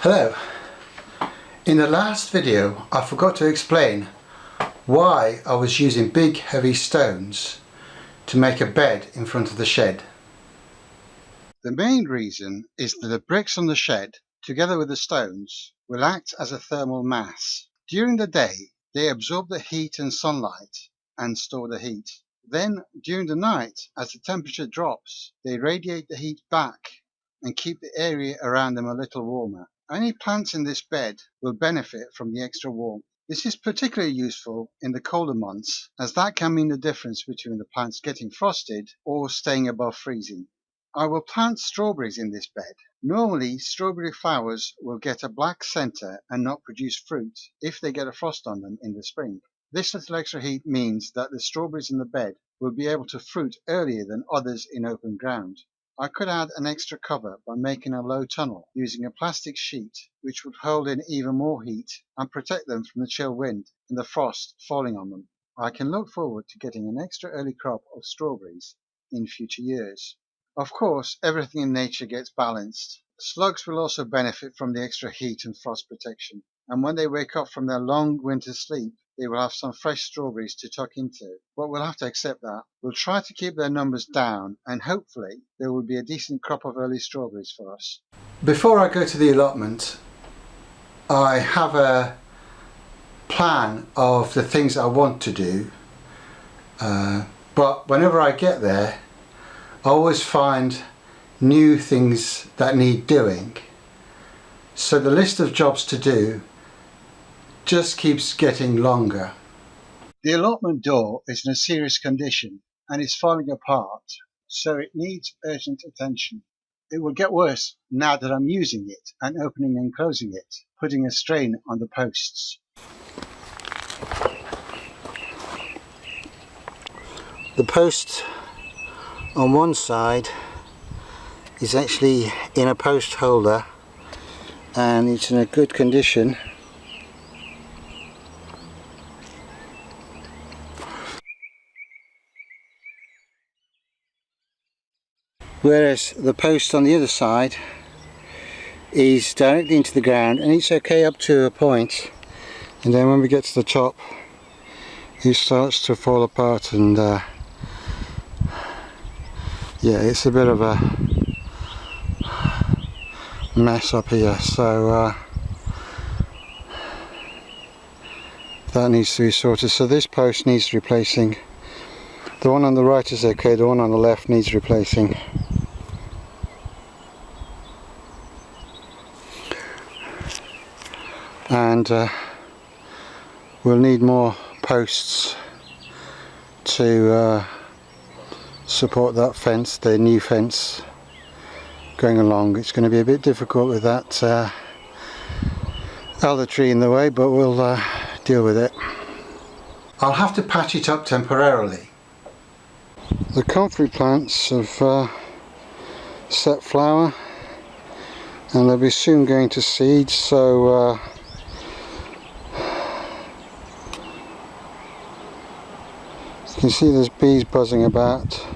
Hello. In the last video I forgot to explain why I was using big heavy stones to make a bed in front of the shed. The main reason is that the bricks on the shed, together with the stones, will act as a thermal mass. During the day they absorb the heat and sunlight and store the heat. Then during the night, as the temperature drops, they radiate the heat back and keep the area around them a little warmer. Any plants in this bed will benefit from the extra warmth. This is particularly useful in the colder months, as that can mean the difference between the plants getting frosted or staying above freezing. I will plant strawberries in this bed. Normally, strawberry flowers will get a black center and not produce fruit if they get a frost on them in the spring. This little extra heat means that the strawberries in the bed will be able to fruit earlier than others in open ground. I could add an extra cover by making a low tunnel using a plastic sheet which would hold in even more heat and protect them from the chill wind and the frost falling on them. I can look forward to getting an extra early crop of strawberries in future years. Of course, everything in nature gets balanced. Slugs will also benefit from the extra heat and frost protection, and when they wake up from their long winter sleep, they will have some fresh strawberries to tuck into, but we'll have to accept that. We'll try to keep their numbers down, and hopefully there will be a decent crop of early strawberries for us. Before I go to the allotment, I have a plan of the things I want to do, but whenever I get there, I always find new things that need doing. So the list of jobs to do just keeps getting longer. The allotment door is in a serious condition and is falling apart, so it needs urgent attention. It will get worse now that I'm using it and opening and closing it, putting a strain on the posts. The post on one side is actually in a post holder and it's in a good condition. Whereas the post on the other side is directly into the ground, and it's okay up to a point, and then when we get to the top it starts to fall apart, and yeah, it's a bit of a mess up here, so that needs to be sorted. So this post needs replacing. The one on the right is okay, the one on the left needs replacing. And we'll need more posts to support that fence, the new fence going along. It's going to be a bit difficult with that elder tree in the way, but we'll deal with it. I'll have to patch it up temporarily. The comfrey plants have set flower and they'll be soon going to seed, so you can see there's bees buzzing about,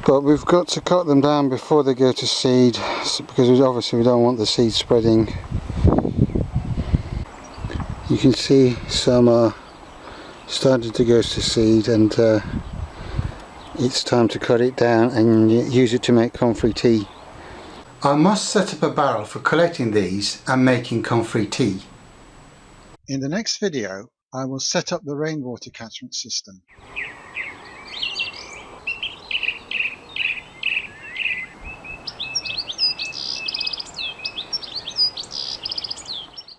but we've got to cut them down before they go to seed, because obviously we don't want the seed spreading. You can see some are starting to go to seed, and it's time to cut it down and use it to make comfrey tea. I must set up a barrel for collecting these and making comfrey tea. In the next video I will set up the rainwater catchment system.